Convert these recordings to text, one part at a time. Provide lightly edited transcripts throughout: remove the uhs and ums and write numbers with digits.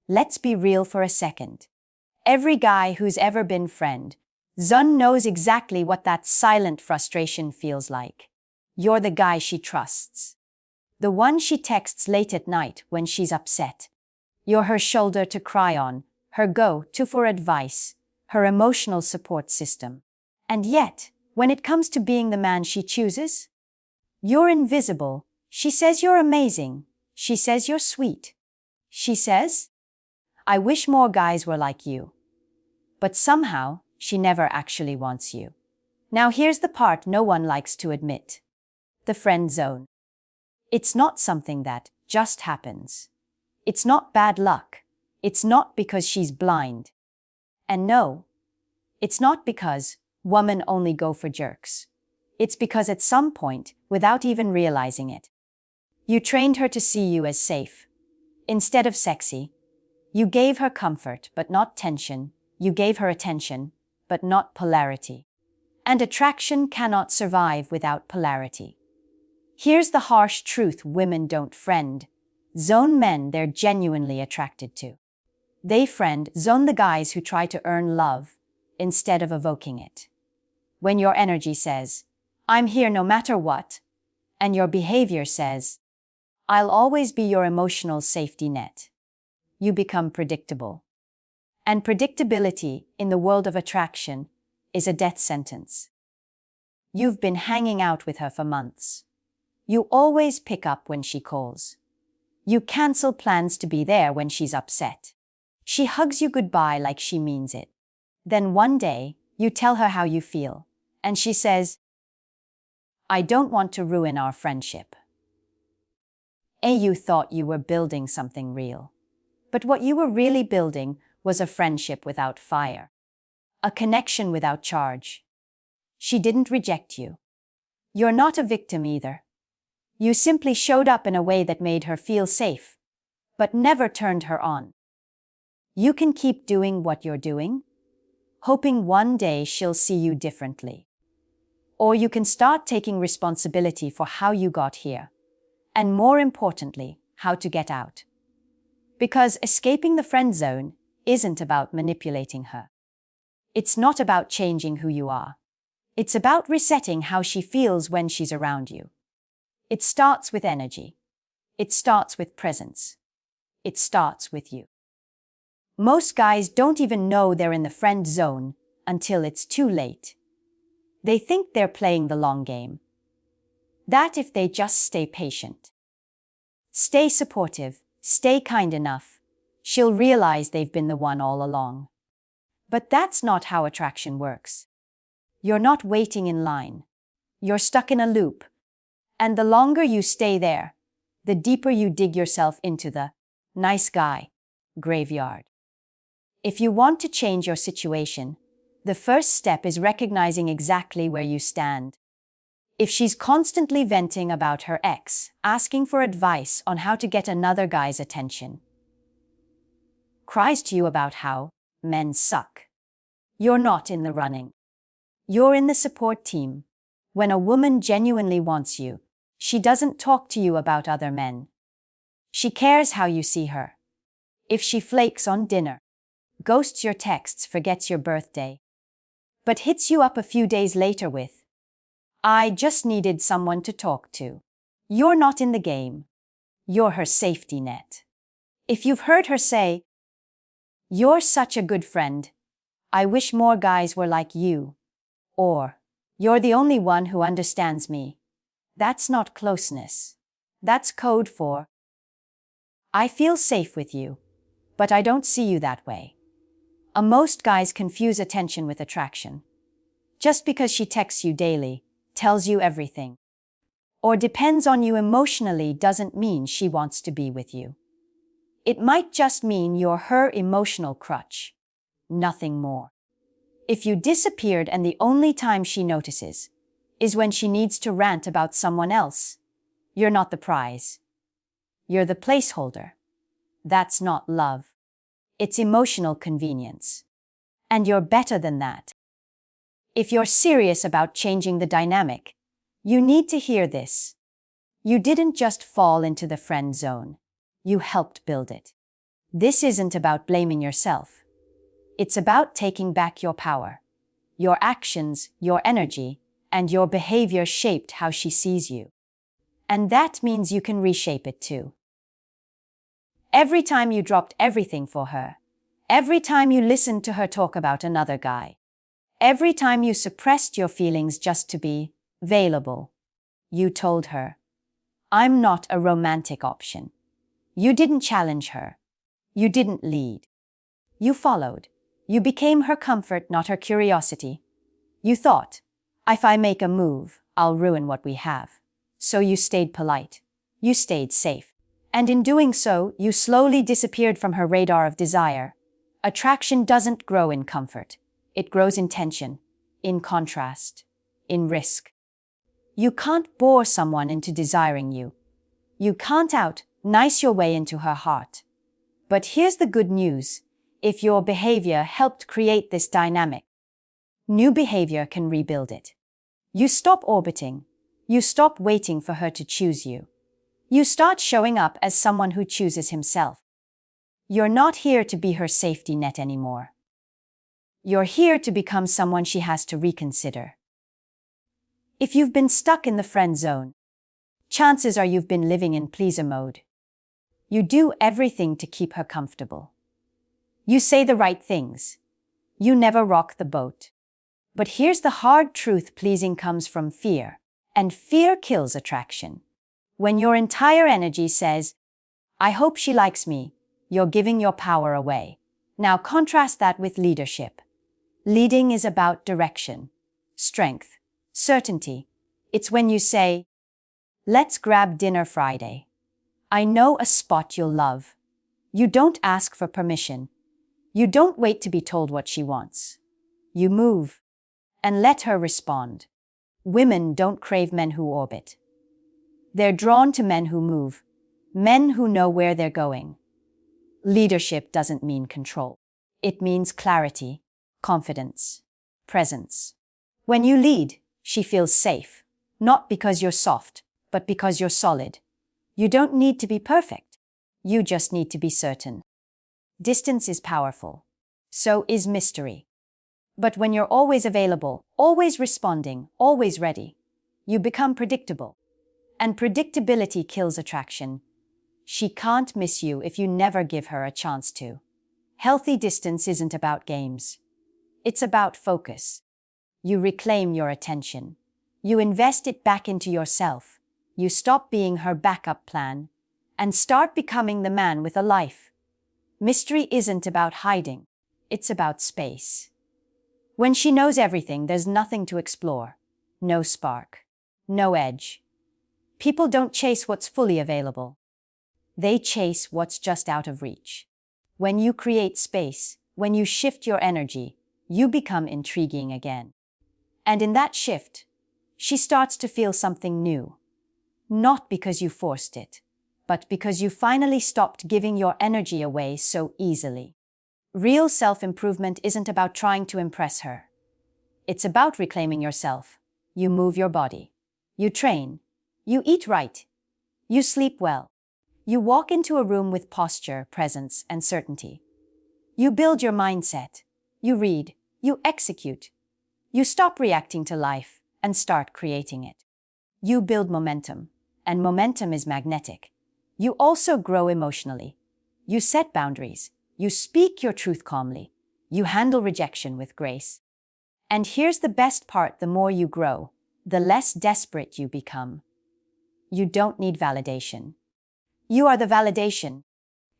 Let's be real for a second. Every guy who's ever been friend zone knows exactly what that silent frustration feels like. You're the guy she trusts. The one she texts late at night when she's upset. You're her shoulder to cry on, her go-to for advice, her emotional support system. And yet, when it comes to being the man she chooses, you're invisible. She says you're amazing. She says you're sweet. She says, I wish more guys were like you. But somehow, she never actually wants you. Now here's the part no one likes to admit. The friend zone. It's not something that just happens. It's not bad luck. It's not because she's blind. And no, it's not because women only go for jerks. It's because at some point, without even realizing it, you trained her to see you as safe. Instead of sexy, you gave her comfort but not tension. You gave her attention but not polarity. And attraction cannot survive without polarity. Here's the harsh truth women don't friend zone men they're genuinely attracted to. They friend zone the guys who try to earn love instead of evoking it. When your energy says, I'm here no matter what, and your behavior says, I'll always be your emotional safety net, you become predictable. And predictability in the world of attraction is a death sentence. You've been hanging out with her for months. You always pick up when she calls. You cancel plans to be there when she's upset. She hugs you goodbye like she means it. Then one day, you tell her how you feel, and she says, I don't want to ruin our friendship. You thought you were building something real. But what you were really building was a friendship without fire. A connection without charge. She didn't reject you. You're not a victim either. You simply showed up in a way that made her feel safe, but never turned her on. You can keep doing what you're doing, hoping one day she'll see you differently. Or you can start taking responsibility for how you got here, and more importantly, how to get out. Because escaping the friend zone isn't about manipulating her. It's not about changing who you are. It's about resetting how she feels when she's around you. It starts with energy. It starts with presence. It starts with you. Most guys don't even know they're in the friend zone until it's too late. They think they're playing the long game. That if they just stay patient, stay supportive, stay kind enough, she'll realize they've been the one all along. But that's not how attraction works. You're not waiting in line. You're stuck in a loop. And the longer you stay there, the deeper you dig yourself into the nice guy graveyard. If you want to change your situation, the first step is recognizing exactly where you stand. If she's constantly venting about her ex, asking for advice on how to get another guy's attention, cries to you about how men suck, you're not in the running. You're in the support team. When a woman genuinely wants you, she doesn't talk to you about other men. She cares how you see her. If she flakes on dinner, ghosts your texts, forgets your birthday, but hits you up a few days later with, I just needed someone to talk to, you're not in the game. You're her safety net. If you've heard her say, you're such a good friend, I wish more guys were like you, or you're the only one who understands me, that's not closeness. That's code for, I feel safe with you, but I don't see you that way. Most guys confuse attention with attraction. Just because she texts you daily, tells you everything, or depends on you emotionally doesn't mean she wants to be with you. It might just mean you're her emotional crutch, nothing more. If you disappeared and the only time she notices is when she needs to rant about someone else, you're not the prize. You're the placeholder. That's not love. It's emotional convenience. And you're better than that. If you're serious about changing the dynamic, you need to hear this. You didn't just fall into the friend zone. You helped build it. This isn't about blaming yourself. It's about taking back your power. Your actions, your energy, and your behavior shaped how she sees you. And that means you can reshape it too. Every time you dropped everything for her, every time you listened to her talk about another guy, every time you suppressed your feelings just to be available, you told her, "I'm not a romantic option." You didn't challenge her. You didn't lead. You followed. You became her comfort, not her curiosity. You thought, if I make a move, I'll ruin what we have. So you stayed polite. You stayed safe. And in doing so, you slowly disappeared from her radar of desire. Attraction doesn't grow in comfort. It grows in tension, in contrast, in risk. You can't bore someone into desiring you. You can't nice your way into her heart. But here's the good news. If your behavior helped create this dynamic, new behavior can rebuild it. You stop orbiting. You stop waiting for her to choose you. You start showing up as someone who chooses himself. You're not here to be her safety net anymore. You're here to become someone she has to reconsider. If you've been stuck in the friend zone, chances are you've been living in pleaser mode. You do everything to keep her comfortable. You say the right things. You never rock the boat. But here's the hard truth: pleasing comes from fear, and fear kills attraction. When your entire energy says, "I hope she likes me," you're giving your power away. Now contrast that with leadership. Leading is about direction, strength, certainty. It's when you say, "Let's grab dinner Friday. I know a spot you'll love." You don't ask for permission. You don't wait to be told what she wants. You move and let her respond. Women don't crave men who orbit. They're drawn to men who move, men who know where they're going. Leadership doesn't mean control. It means clarity, confidence, presence. When you lead, she feels safe, not because you're soft, but because you're solid. You don't need to be perfect. You just need to be certain. Distance is powerful. So is mystery. But when you're always available, always responding, always ready, you become predictable. And predictability kills attraction. She can't miss you if you never give her a chance to. Healthy distance isn't about games. It's about focus. You reclaim your attention. You invest it back into yourself. You stop being her backup plan and start becoming the man with a life. Mystery isn't about hiding. It's about space. When she knows everything, there's nothing to explore. No spark. No edge. People don't chase what's fully available. They chase what's just out of reach. When you create space, when you shift your energy, you become intriguing again. And in that shift, she starts to feel something new. Not because you forced it, but because you finally stopped giving your energy away so easily. Real self-improvement isn't about trying to impress her. It's about reclaiming yourself. You move your body. You train. You eat right. You sleep well. You walk into a room with posture, presence, and certainty. You build your mindset. You read. You execute. You stop reacting to life and start creating it. You build momentum, and momentum is magnetic. You also grow emotionally. You set boundaries. You speak your truth calmly. You handle rejection with grace. And here's the best part: the more you grow, the less desperate you become. You don't need validation. You are the validation.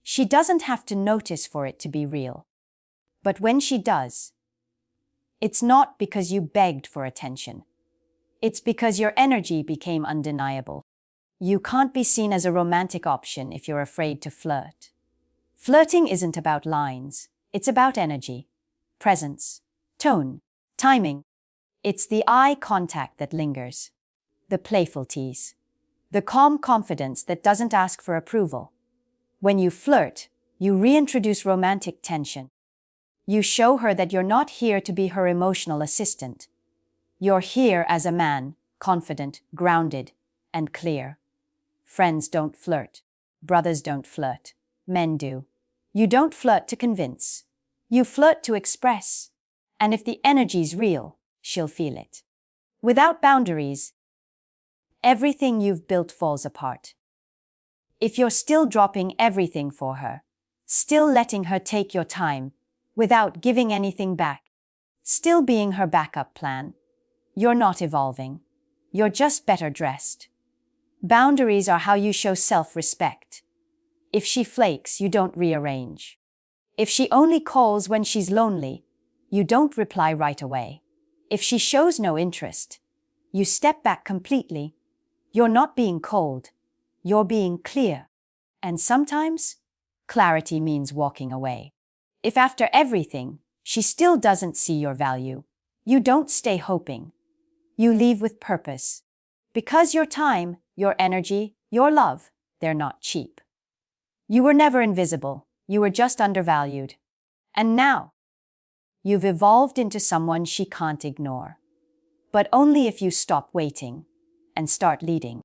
She doesn't have to notice for it to be real. But when she does, it's not because you begged for attention. It's because your energy became undeniable. You can't be seen as a romantic option if you're afraid to flirt. Flirting isn't about lines. It's about energy, presence, tone, timing. It's the eye contact that lingers, the playful tease, the calm confidence that doesn't ask for approval. When you flirt, you reintroduce romantic tension. You show her that you're not here to be her emotional assistant. You're here as a man, confident, grounded, and clear. Friends don't flirt. Brothers don't flirt. Men do. You don't flirt to convince. You flirt to express. And if the energy's real, she'll feel it. Without boundaries, everything you've built falls apart. If you're still dropping everything for her, still letting her take your time, without giving anything back, still being her backup plan, you're not evolving. You're just better dressed. Boundaries are how you show self-respect. If she flakes, you don't rearrange. If she only calls when she's lonely, you don't reply right away. If she shows no interest, you step back completely. You're not being cold. You're being clear. And sometimes, clarity means walking away. If after everything, she still doesn't see your value, you don't stay hoping. You leave with purpose. Because your time, your energy, your love, they're not cheap. You were never invisible. You were just undervalued. And now, you've evolved into someone she can't ignore. But only if you stop waiting and start leading.